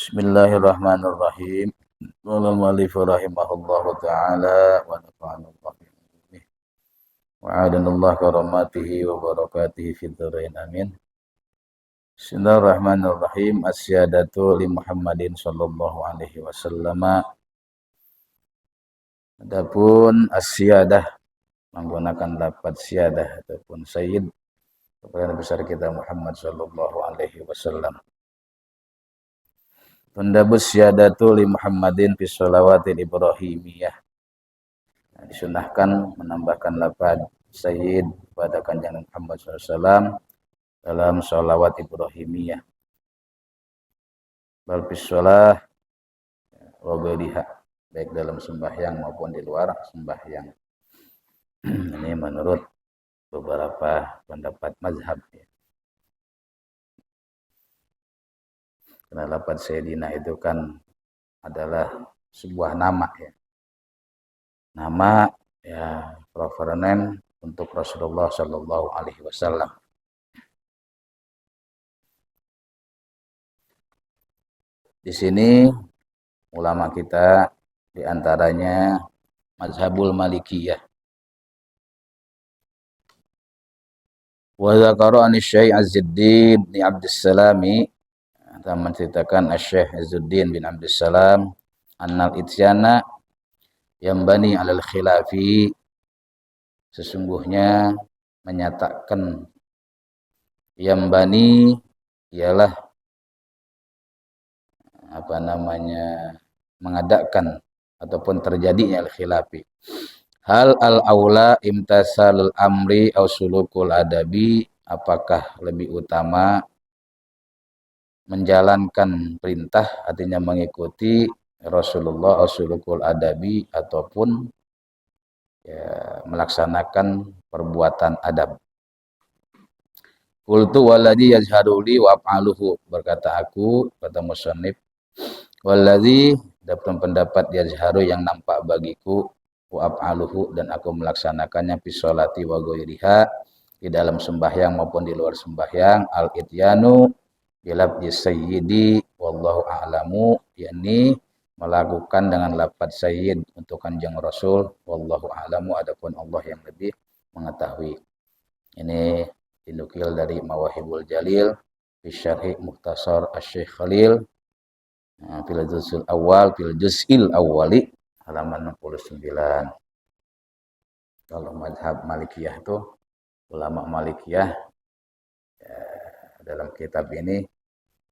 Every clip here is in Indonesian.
Bismillahirrahmanirrahim. Qala al-mu'allif rahimahullahu ta'ala wa nafa'ana Allah bihi wa 'adana Allah karamatihi wa barakatihi fid dharain amin. Bismillahirrahmanirrahim. As-siyadatu li Muhammadin sallallahu alaihi wasallam. Adapun as-siyadah menggunakan lafaz siyadah ataupun sayyid kepada besar kita Muhammad sallallahu alaihi wasallam. Tundabus syadatu li Muhammadin fi shalawatil ibrahimiyah. Disunahkan menambahkan lafaz sayyid pada kanjeng Muhammad SAW dalam sholawat ibrahimiyah. Bal fi shalah wa ghairiha, baik dalam sembahyang maupun di luar sembahyang. Ini menurut beberapa pendapat mazhab. Karena lafaz Sayyidina itu kan adalah sebuah nama ya. Nama ya proper name untuk Rasulullah Shallallahu alaihi wasallam. Di sini ulama kita diantaranya mazhabul Malikiyah. Wa dzakara an Syekh Az-Zuddin bin Abdussalami, menceritakan Syekh Az-Zuddin bin Abdussalam, annal ityana yambani alal khilafi, sesungguhnya menyatakan yambani ialah mengadakan ataupun terjadinya al-khilafi. Hal al-aula imtasalul amri au sulukul adabi, apakah lebih utama menjalankan perintah artinya mengikuti Rasulullah sulukul adabi ataupun ya, melaksanakan perbuatan adab. Qultu walladzi yazharu li wa af'aluhu, berkata aku, kata musannif, walladzi, dalam pendapat yazharu yang nampak bagiku, wa af'aluhu, dan aku melaksanakannya fi sholati wa ghairiha, di dalam sembahyang maupun di luar sembahyang, al-ityanu bilafzi sayyidi wallahu a'lamu, yakni melakukan dengan lafaz sayyid untuk kanjeng Rasul, wallahu a'lamu, adapun Allah yang lebih mengetahui. Ini dinukil dari Mawahibul Jalil fi syarhi Mukhtasar Asy-Syaikh Khalil fil juz'il awwali halaman 69. Kalau mazhab Malikiyah itu, ulama Malikiyah dalam kitab ini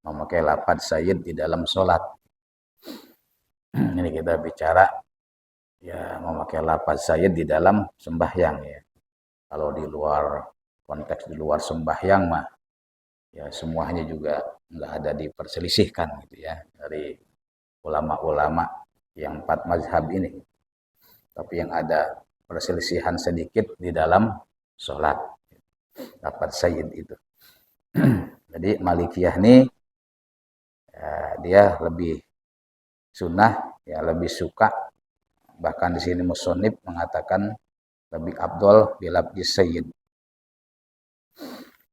memakai lafaz sayyid di dalam sholat. Ini kita bicara ya memakai lafaz sayyid di dalam sembahyang ya. Kalau di luar konteks di luar sembahyang mah ya semuanya juga enggak ada diperselisihkan gitu ya dari ulama-ulama yang 4 mazhab ini. Tapi yang ada perselisihan sedikit di dalam sholat lafaz sayyid itu. Jadi Malikiyah ini ya, dia lebih sunnah, ya lebih suka, bahkan di sini musannif mengatakan lebih afdal bilafzi sayyid.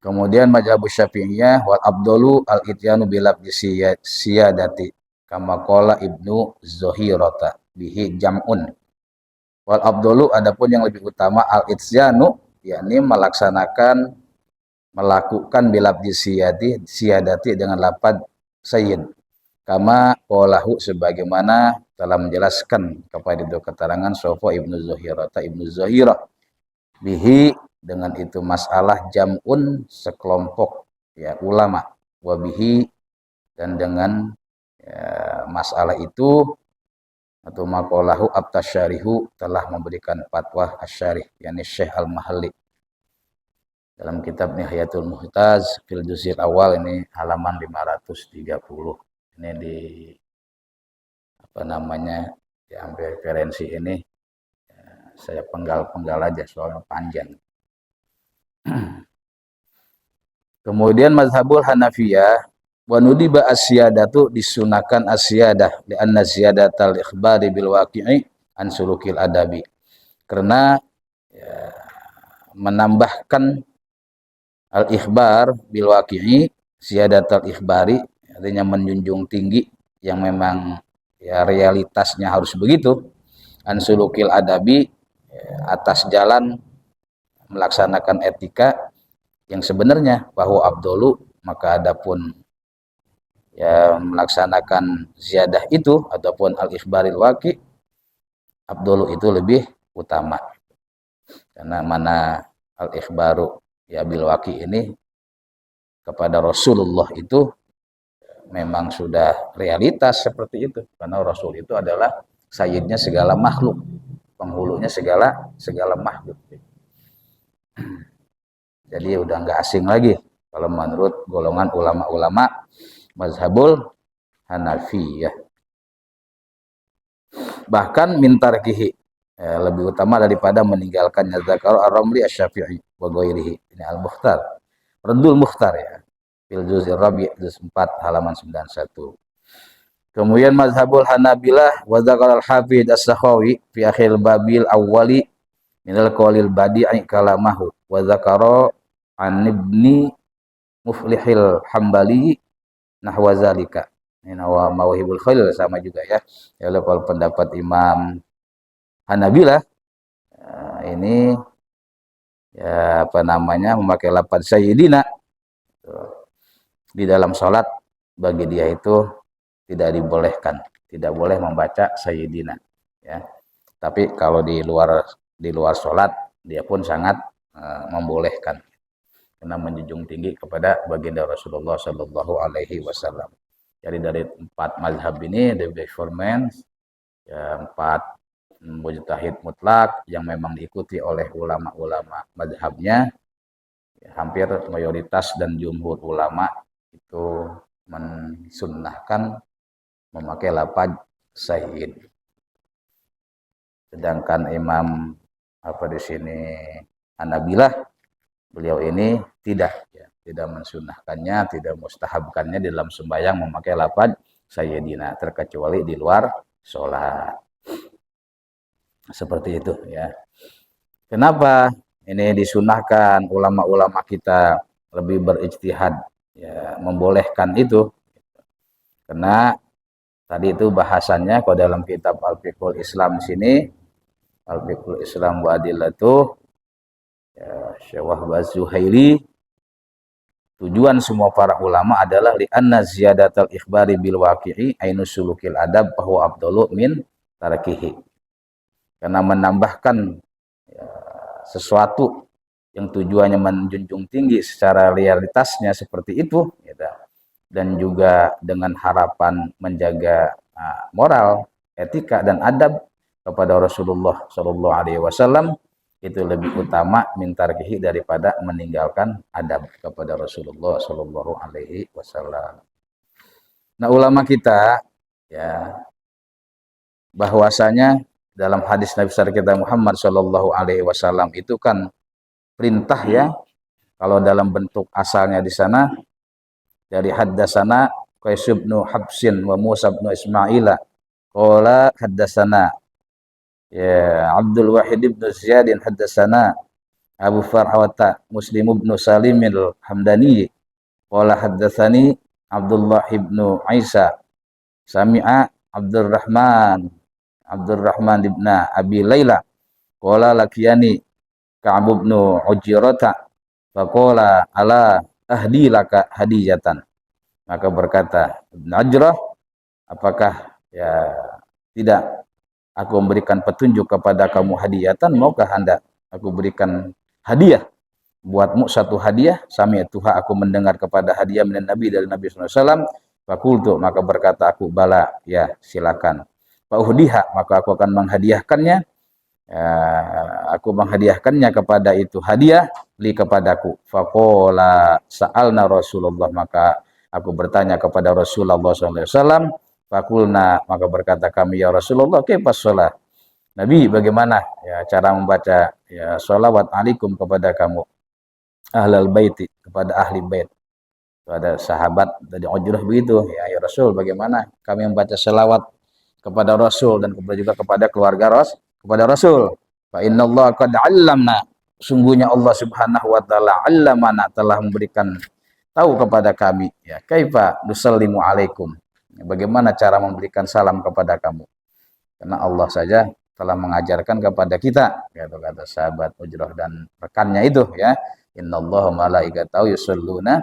Kemudian mazhab Syafi'iyah wal afdalu al ityanu bilafzi siyadati kama qala Ibnu Zuhairata bihi jam'un. Wal afdalu, adapun yang lebih utama al ityanu, yakni melakukan bilafzi siyadati dengan lafaz sayyid. Kama qalahu, sebagaimana telah menjelaskan kepada itu keterangan sapa Ibnu Zuhairah bihi, dengan itu masalah jam'un, sekelompok ya ulama, wa bihi, dan dengan ya, masalah itu atau maqalahu at-tasyarihu, telah memberikan fatwa asy-syarih yakni Syekh Al-Mahalli dalam kitab Nihayatul Muhtaz fil juz'il awal, ini halaman 530. Ini di diambil referensi ini ya, saya penggal aja soalnya panjang. Kemudian mazhabul Hanafiyah wa nudiba as-siyadatu, disunahkan as-siyadah li anna ziyadatal ikhbari bil waqi'i an sulukil adabi, karena ya, menambahkan al-ikhbar bil waqi'i, ziyadatal ikhbari artinya menjunjung tinggi yang memang ya realitasnya harus begitu, ansulukil adabi, atas jalan melaksanakan etika yang sebenarnya, bahwa abdulu, maka adapun ya melaksanakan ziyadah itu ataupun al-ikhbaril waqi, abdulu itu lebih utama. Karena mana al-ikhbaru ya bil waqi ini kepada Rasulullah itu memang sudah realitas seperti itu, karena Rasul itu adalah sayyidnya segala makhluk, penghulunya segala makhluk. Jadi udah nggak asing lagi kalau menurut golongan ulama-ulama mazhabul Hanafiyah. Bahkan mintarkihi, lebih utama daripada meninggalkannya, zakar ar-Ramli asy-Syafi'i wa ghairihi. Ini al-Mukhtar, Raddul Mukhtar ya, fil juz'ir rabi' juz 4 halaman 91. Kemudian mazhabul Hanabilah wa zakar al-Hafidz as-Sakhawi fi akhir babil awwali minal qaulil badi'i kalamahu wa zakara an ibni Muflihil Hambali nahwa zalika. Ini nawa Mawahibul Khalil sama juga ya. Ya kalau pendapat Imam Hanabilah ini ya apa namanya memakai lafaz sayyidina di dalam sholat, bagi dia itu tidak dibolehkan, tidak boleh membaca sayyidina ya. Tapi kalau di luar sholat dia pun sangat membolehkan, karena menjunjung tinggi kepada baginda Rasulullah Shallallahu Alaihi Wasallam. Jadi dari 4 mazhab ini, the performance ya, 4 mujtahid mutlak yang memang diikuti oleh ulama-ulama mazhabnya, ya, hampir mayoritas dan jumhur ulama itu mensunnahkan memakai lafaz sayyid. Sedangkan Imam apa di sini Hanabilah, beliau ini tidak mensunnahkannya, tidak mustahabkannya di dalam sembahyang memakai lafaz sayyidina, terkecuali di luar sholat. Seperti itu ya. Kenapa ini disunahkan? Ulama-ulama kita lebih berijtihad ya, membolehkan itu. Karena tadi itu bahasannya kalau dalam kitab Al-Fiqhul Islam sini, Al-Fiqhul Islam wa Adillatuh ya, Syekh Wahbah Zuhairi, tujuan semua para ulama adalah li anna ziyadatal ikhbari bil waqi'i ainus sulukil adab bahwa abdulu min tarkihi. Karena menambahkan ya, sesuatu yang tujuannya menjunjung tinggi secara realitasnya seperti itu gitu. Dan juga dengan harapan menjaga moral, etika dan adab kepada Rasulullah Shallallahu Alaihi Wasallam itu lebih utama mintarkihi daripada meninggalkan adab kepada Rasulullah Shallallahu Alaihi Wasallam. Nah ulama kita ya bahwasanya dalam hadis Nabi besar kita Muhammad Shallallahu Alaihi Wasallam itu kan perintah ya, kalau dalam bentuk asalnya di sana dari haddasana Qais bin Habsin wa Musa bin Ismaila qala haddasana ya Abdul Wahid bin Ziyad haddasana Abu Farhawata Muslim bin Salim al-Hamdani qala haddatsani Abdullah bin Isa sami'a Abdurrahman ibn Abi Laila qala lakiyani Ka'ab bin Ujrata faqala ala ahdi laka hadiyatan. Maka berkata Ibn Ajrah, apakah ya tidak aku memberikan petunjuk kepada kamu hadiyatan, maukah Anda aku berikan hadiah buatmu, satu hadiah. Sami'tuha, aku mendengar kepada hadiah minan Nabi, dari Nabi sallallahu alaihi wasallam. Faqultu, maka berkata aku, bala, ya silakan. Fa uhdiha, maka aku akan menghadiahkannya. Aku menghadiahkannya kepada itu hadiah li kepadaku. Faqala sa'alna Rasulullah, maka aku bertanya kepada Rasulullah sallallahu alaihi wasallam. Faqulna, maka berkata kami, ya Rasulullah, kaifa shalah? Nabi, bagaimana ya cara membaca ya sholawat alaikum kepada kamu ahlal baiti, kepada ahli bait. Ada sahabat dari Ujrah begitu, ya Rasul, bagaimana kami membaca selawat kepada Rasul dan juga kepada keluarga kepada Rasul. Fa innallaha qad 'allamna, sungguhnya Allah Subhanahu wa taala 'allamana, telah memberikan tahu kepada kami ya kaifa nusallimu alaikum, Bagaimana cara memberikan salam kepada kamu? Karena Allah saja telah mengajarkan kepada kita, kata sahabat Ujrah dan rekannya itu ya. Innallaha malaikatahu yusholluna.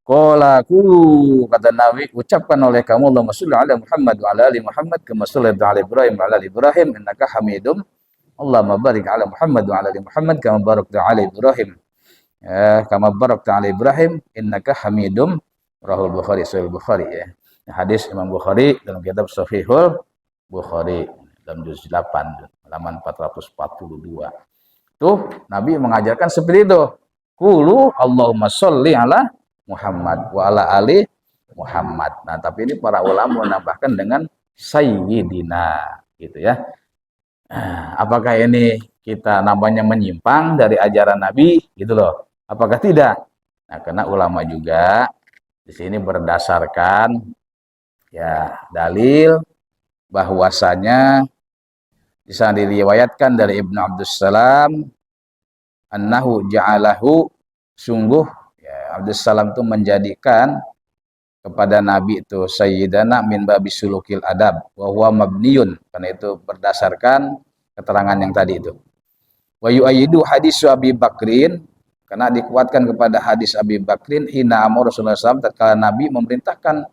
Qala qulu, kata Nabi, ucapkan oleh kamu Allahumma sholli ala Muhammad wa ala ali Muhammad kama shallaita ala Ibrahim wa ala ali Ibrahim innaka Hamidum. Allahumma barik ala Muhammad wa ala ali Muhammad kama barakta ala Ibrahim. Ya, kama barakta ala Ibrahim innaka Hamidum. Rahul Bukhari, Sahih Bukhari ya. Hadis Imam Bukhari dalam kitab Sahihul Bukhari dalam juz 8 halaman 442. Tuh Nabi mengajarkan seperti itu. Qulu Allahumma sholli ala Muhammad wa ala ali Muhammad. Nah, tapi ini para ulama menambahkan dengan sayyidina gitu ya. Apakah ini kita namanya menyimpang dari ajaran Nabi gitu loh? Apakah tidak? Nah, karena ulama juga di sini berdasarkan ya dalil bahwasanya bisa diriwayatkan dari Ibnu Abdus Salam annahu ja'alahu, sungguh ya, Abdus Salam itu menjadikan kepada Nabi itu sayyidana min babi sulukil adab wa huwa mabniyun, karena itu berdasarkan keterangan yang tadi itu. Wa yu'ayyidu hadis Abi Bakrin, karena dikuatkan kepada hadis Abi Bakrin hina amar Rasulullah SAW tatkala Nabi memerintahkan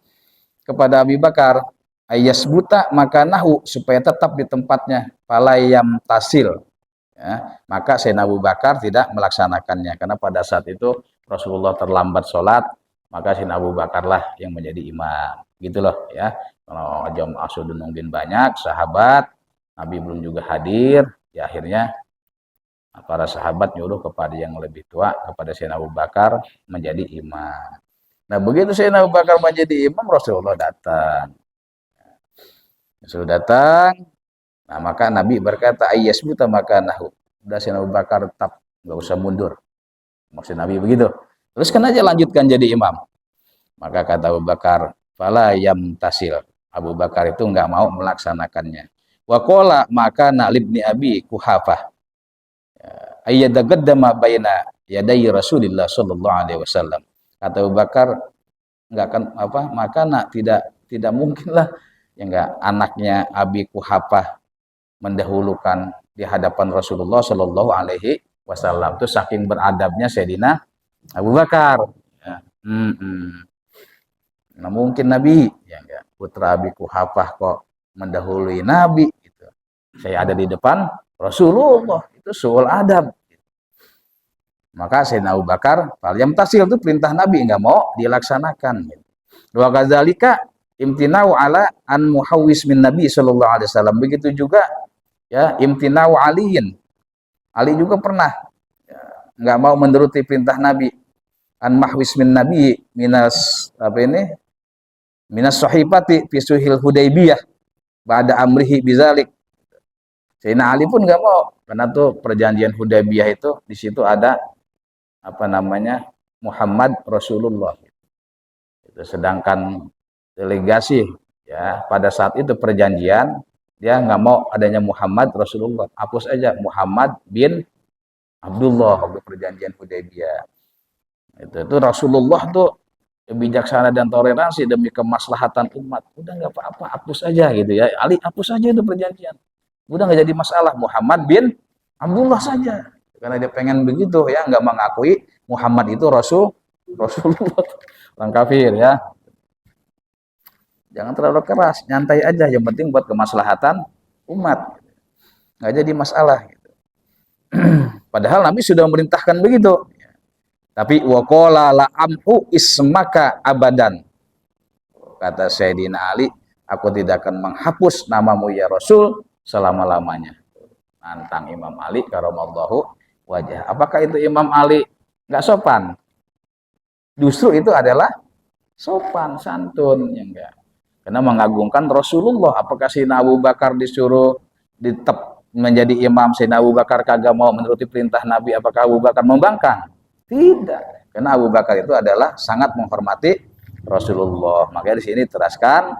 kepada Abi Bakar ayasbuta makanahu, supaya tetap di tempatnya, falayam tasil ya, maka Sayyidina Abu Bakar tidak melaksanakannya karena pada saat itu Rasulullah terlambat sholat, maka Sayyidina Abu Bakarlah yang menjadi imam gitu loh ya. Kalau jamaah sudah nungguin banyak sahabat, Nabi belum juga hadir ya, akhirnya para sahabat nyuruh kepada yang lebih tua, kepada Sayyidina Abu Bakar menjadi imam. Nah, begitu Sayyidina Abu Bakar menjadi imam, Rasulullah datang. Rasul datang, nah maka Nabi berkata ayyasbuta makanahu. Udah Sayyidina Abu Bakar tetap, nggak usah mundur. Maksud Nabi begitu. Teruskan aja, lanjutkan jadi imam. Maka kata Abu Bakar, fala yamtasil. Abu Bakar itu nggak mau melaksanakannya. Wa qala maka libni Abi Kuhafah ayyadagaddama baina yaday Rasulillah sallallahu alaihi wasallam. Kata Abu Bakar, enggak akan apa, maka tidak mungkinlah ya enggak anaknya Abi Kuhafah mendahulukan di hadapan Rasulullah sallallahu alaihi wasallam. Itu saking beradabnya Sayyidina Abu Bakar. Ya. Nah, mungkin Nabi ya enggak, putra Abi Kuhafah kok mendahului Nabi gitu. Saya ada di depan Rasulullah, itu soal adab. Maka Sayyidina Abu Bakar, yang tasil itu perintah Nabi, enggak mau dilaksanakan. Wa kadzalika imtinau ala an muhawwis min Nabi sallallahu alaihi wasallam. Begitu juga ya imtinau aliin. Ali juga pernah ya, enggak mau menuruti perintah Nabi. An mahwis min Nabi minas apa ini? Minas sahifati fi sulhil Hudaybiyah ba'da amrihi bizalik. Sayyidina Ali pun enggak mau, karena tuh perjanjian Hudaybiyah itu di situ ada apa namanya Muhammad Rasulullah. Itu sedangkan delegasi ya pada saat itu perjanjian dia nggak mau adanya Muhammad Rasulullah, hapus aja Muhammad bin Abdullah waktu perjanjian Hudaybiyah. Itu Rasulullah tuh bijaksana dan toleransi demi kemaslahatan umat. Udah nggak apa-apa, hapus aja gitu ya. Ali hapus aja itu perjanjian. Udah nggak jadi masalah, Muhammad bin Abdullah saja. Karena dia pengen begitu ya, nggak mengakui Muhammad itu Rasulullah. Orang kafir ya. Jangan terlalu keras, nyantai aja, yang penting buat kemaslahatan umat. Nggak jadi masalah gitu. Padahal Nabi sudah memerintahkan begitu. Tapi waqala la amhu ismaka abadan. Kata Sayyidina Ali, aku tidak akan menghapus namamu ya Rasul selama-lamanya. Nantang Imam Ali karamallahu wajah. Apakah itu Imam Ali nggak sopan? Justru itu adalah sopan, santun, ya enggak. Karena mengagungkan Rasulullah. Apakah Sayyidina Abu Bakar disuruh tetap menjadi imam, Sayyidina Abu Bakar kagak mau menuruti perintah Nabi, apakah Abu Bakar membangkang? Tidak. Karena Abu Bakar itu adalah sangat menghormati Rasulullah. Makanya di sini teraskan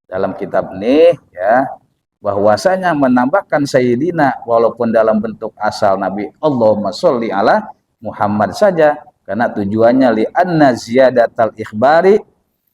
dalam kitab ini ya, bahwasanya menambahkan Sayyidina walaupun dalam bentuk asal Nabi Allahumma sholli ala Muhammad saja, karena tujuannya li anna ziyadatal ikhbari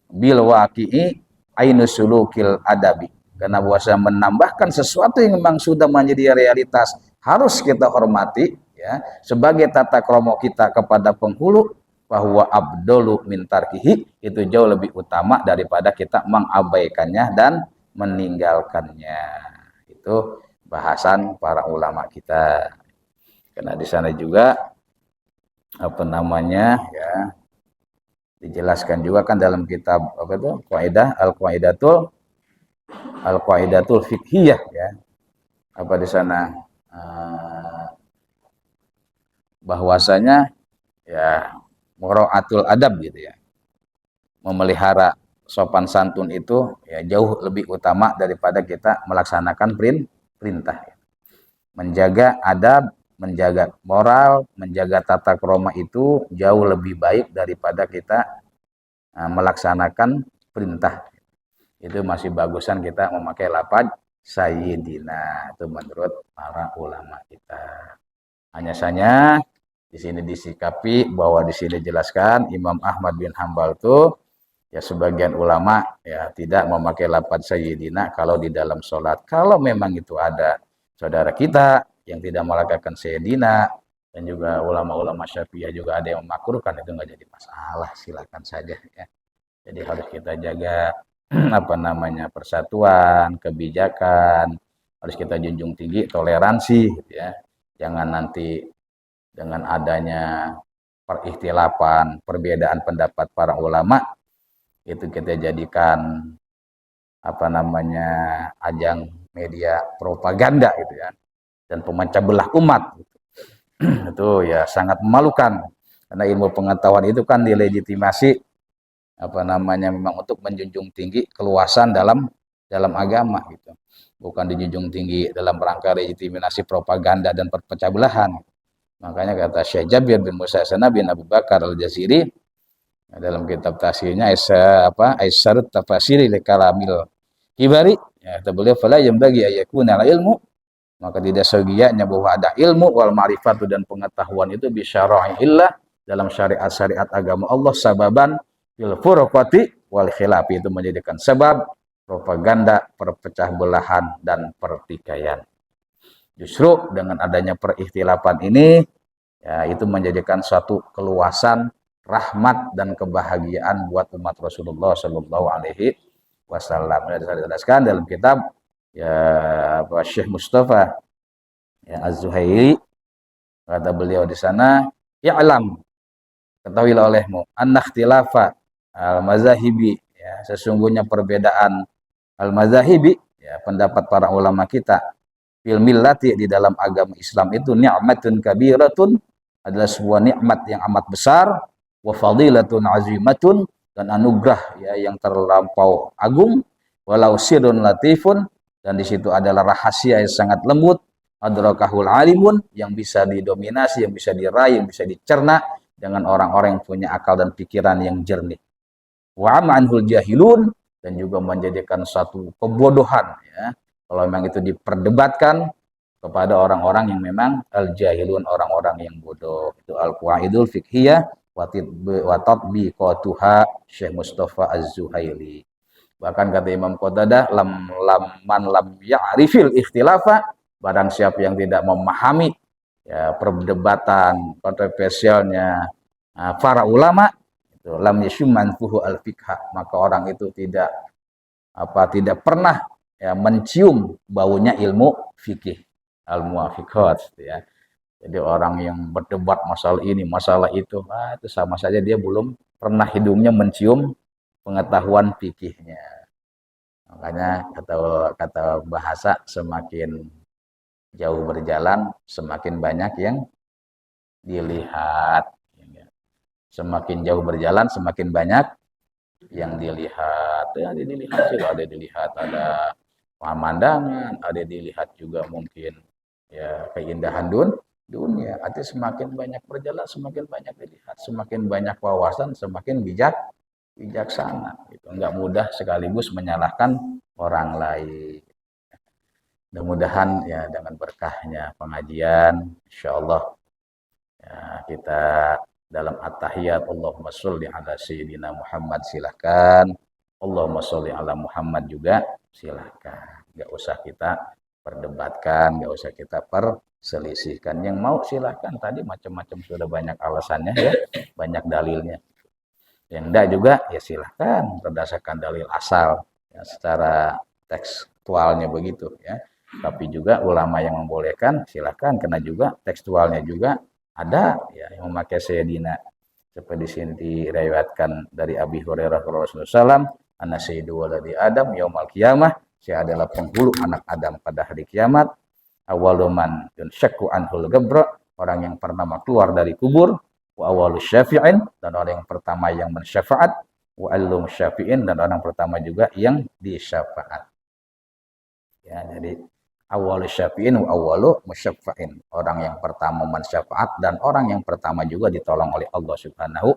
bil waqi'i ainusulukil adabi. Karena puasa menambahkan sesuatu yang memang sudah menjadi realitas harus kita hormati ya sebagai tata krama kita kepada penghulu, bahwa abdolu min tarkihi, itu jauh lebih utama daripada kita mengabaikannya dan meninggalkannya. Itu bahasan para ulama kita. Karena di sana juga apa namanya ya dijelaskan juga kan dalam kitab apa itu Qaidah Al-Qaidatul Fiqhiyah ya. Apa di sana bahwasanya ya muraatul adab gitu ya. Memelihara sopan santun itu ya jauh lebih utama daripada kita melaksanakan perintah. Menjaga adab, menjaga moral, menjaga tata krama itu jauh lebih baik daripada kita melaksanakan perintah. Itu masih bagusan kita memakai lafaz sayyidina, itu menurut para ulama kita. Hanya saja di sini disikapi bahwa di sini jelaskan Imam Ahmad bin Hambal itu ya sebagian ulama ya tidak memakai lafaz sayyidina kalau di dalam sholat. Kalau memang itu ada saudara kita yang tidak melakukan sayyidina, dan juga ulama-ulama Syafi'iyah juga ada yang memakruhkan, itu nggak jadi masalah, silakan saja ya. Jadi harus kita jaga apa namanya persatuan, kebijakan, harus kita junjung tinggi toleransi gitu ya. Jangan nanti dengan adanya perikhtilafan, perbedaan pendapat para ulama itu kita jadikan apa namanya ajang media propaganda gitu ya, dan pemecah belah umat gitu. Itu ya sangat memalukan, karena ilmu pengetahuan itu kan dilegitimasi apa namanya memang untuk menjunjung tinggi keluasan dalam agama gitu, bukan dijunjung tinggi dalam rangka legitimasi propaganda dan perpecah belahan. Makanya kata Syekh Jabir bin Musa bin Abu Bakar Al-Jaziri dalam kitab tafsirnya Aisyarut Tafasiri li Kalamil Hibari ya, kata beliau fala yambagi ayakuna ilmu, maka tidak segianya bahwa ada ilmu wal ma'rifatu dan pengetahuan itu bisyara'illah dalam syariat-syariat agama Allah sababan fil furqati wal khilafi, itu menjadikan sebab propaganda, perpecah belahan dan pertikaian. Justru dengan adanya perikhtilafan ini ya itu menjadikan suatu keluasan rahmat dan kebahagiaan buat umat Rasulullah Shallallahu Alaihi Wasallam. Dijelaskan dalam kitab ya Syekh Mustafa ya Az-Zuhairi, kata beliau di sana, ya'lam, ketahuilah olehmu, an-ikhtilafa al-mazahibi, ya, sesungguhnya perbedaan al-mazahibi, ya, pendapat para ulama kita, fil millati, di dalam agama Islam itu, ni'matun kabiratun, adalah sebuah nikmat yang amat besar, wa fadilatun azimatun, dan anugerah ya yang terlampau agung, walau sirrun latifun, dan di situ adalah rahasia yang sangat lembut, adrakahul alimun, yang bisa didominasi, yang bisa diraih, yang bisa dicerna dengan orang-orang yang punya akal dan pikiran yang jernih. Wa am'anhul jahilun, dan juga menjadikan suatu kebodohan ya kalau memang itu diperdebatkan kepada orang-orang yang memang al-jahilun, orang-orang yang bodoh. Itu al-qaidul fiqhiyah wa tatbiqatuha Syekh Mustafa Az-Zuhaili. Bahkan kata Imam Qatadah, man lam ya'rifil ikhtilafa, barang siapa yang tidak memahami ya perdebatan kontroversialnya para ulama, itu lam yashummanfuhu al-fiqha, maka orang itu tidak pernah ya mencium baunya ilmu fikih al-muwafiqat ya. Jadi orang yang berdebat masalah ini, masalah itu sama saja dia belum pernah hidungnya mencium pengetahuan fikihnya. Makanya kata bahasa, semakin jauh berjalan semakin banyak yang dilihat. Semakin jauh berjalan semakin banyak yang dilihat. Ya, ada pemandangan, ada dilihat juga mungkin ya keindahan dunia. Artinya semakin banyak berjalan semakin banyak dilihat, semakin banyak wawasan semakin bijaksana. Itu enggak mudah sekaligus menyalahkan orang lain. Mudah-mudahan ya dengan berkahnya pengajian, insyaallah ya, kita dalam at-tahiyat Allahumma sholli ala sayyidina Muhammad, silahkan Allahumma sholli ala Muhammad juga silakan. Nggak usah kita perdebatkan, nggak usah kita perselisihkan. Yang mau silakan, tadi macam-macam sudah banyak alasannya ya, banyak dalilnya. Yang enggak juga ya silakan berdasarkan dalil asal ya, secara tekstualnya begitu ya. Tapi juga ulama yang membolehkan silakan, karena juga tekstualnya juga ada ya yang memakai Sayyidina, seperti di sini diriwayatkan dari Abi Hurairah Rasulullah SAW, anna sayyidu waladi Adam yaumal qiyamah, saya adalah penghulu anak Adam pada hari kiamat, awaluman dan syakku anhul gabra, orang yang pertama keluar dari kubur, wa awalu syafi'in, dan orang yang pertama yang mensyafaat, wa allum syafi'in, dan orang pertama juga yang disyafaat. Ya, jadi awalu syafi'in wa awalu musyafa'in, orang yang pertama mensyafaat dan orang yang pertama juga ditolong oleh Allah Subhanahu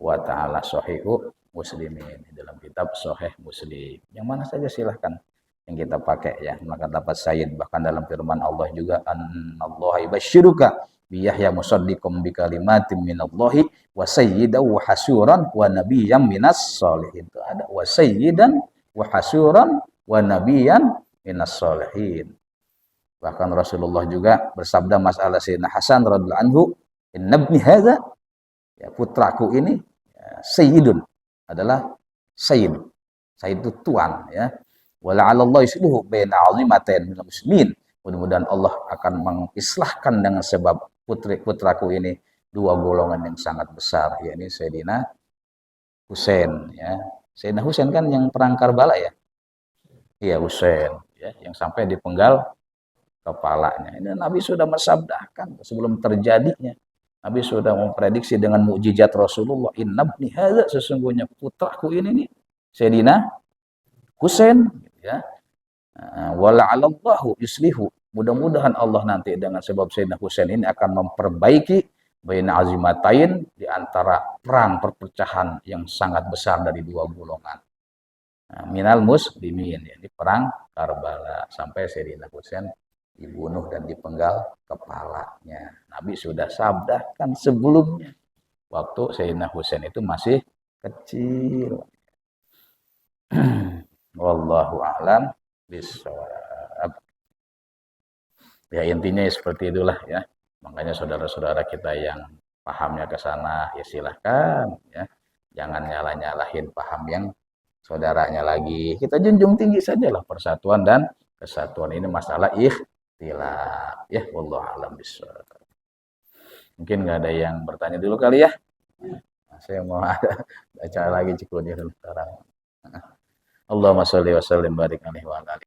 wa taala. Shahihu Muslimin, dalam kitab Sahih Muslim. Yang mana saja silahkan yang kita pakai ya, maka dapat sayyid. Bahkan dalam firman Allah juga, anallaha yubashshiruka bi Yahya musaddiqan bi kalimatin minallahi wa sayyidan wa hasuran wa nabiyyan minas sholihin. Itu ada wa sayyidan wa hasuran wa nabiyyan minas sholihin. Bahkan Rasulullah juga bersabda masalah Sayyidina Hasan radhiyallahu anhu, inna ibni hadza, ya putraku ini ya, sayyidun, adalah sayyid. Sayyid itu tuan ya. Wala 'ala Allah yuslihu baina 'azimatain minal muslimin. Mudah-mudahan Allah akan mengislahkan dengan sebab putraku ini dua golongan yang sangat besar, yakni Sayyidina Husain ya. Sayyidina Husain kan yang perang Karbala ya. Iya, Husain ya, yang sampai dipenggal kepalanya. Ini Nabi sudah mensabdakan sebelum terjadinya. Nabi sudah memprediksi dengan mukjizat Rasulullah, inna ibni hadza, sesungguhnya putraku ini nih Sayyidina Husain ya. Wala 'alallahu yuslihu, mudah-mudahan Allah nanti dengan sebab Sayyidina Husain ini akan memperbaiki baina azimatain, di antara perang perpecahan yang sangat besar dari dua golongan. Minal muslimin, ya, di perang Karbala, sampai Sayyidina Husain dibunuh dan dipenggal kepalanya. Nabi sudah sabdakan sebelumnya waktu Sayyidina Husain itu masih kecil. Wallahu a'lam bishawab. Ya intinya seperti itulah ya. Makanya saudara-saudara kita yang pahamnya ke sana ya silahkan ya. Jangan nyalah-nyalahin paham yang saudaranya lagi. Kita junjung tinggi sajalah persatuan dan kesatuan. Ini masalah ikhtilaf ya, wallahu a'lam bishawab. Mungkin nggak ada yang bertanya dulu kali ya. Saya mau ada baca lagi cikunya dulu sekarang. Allahumma sholli wa sallim barik alaihi wa ala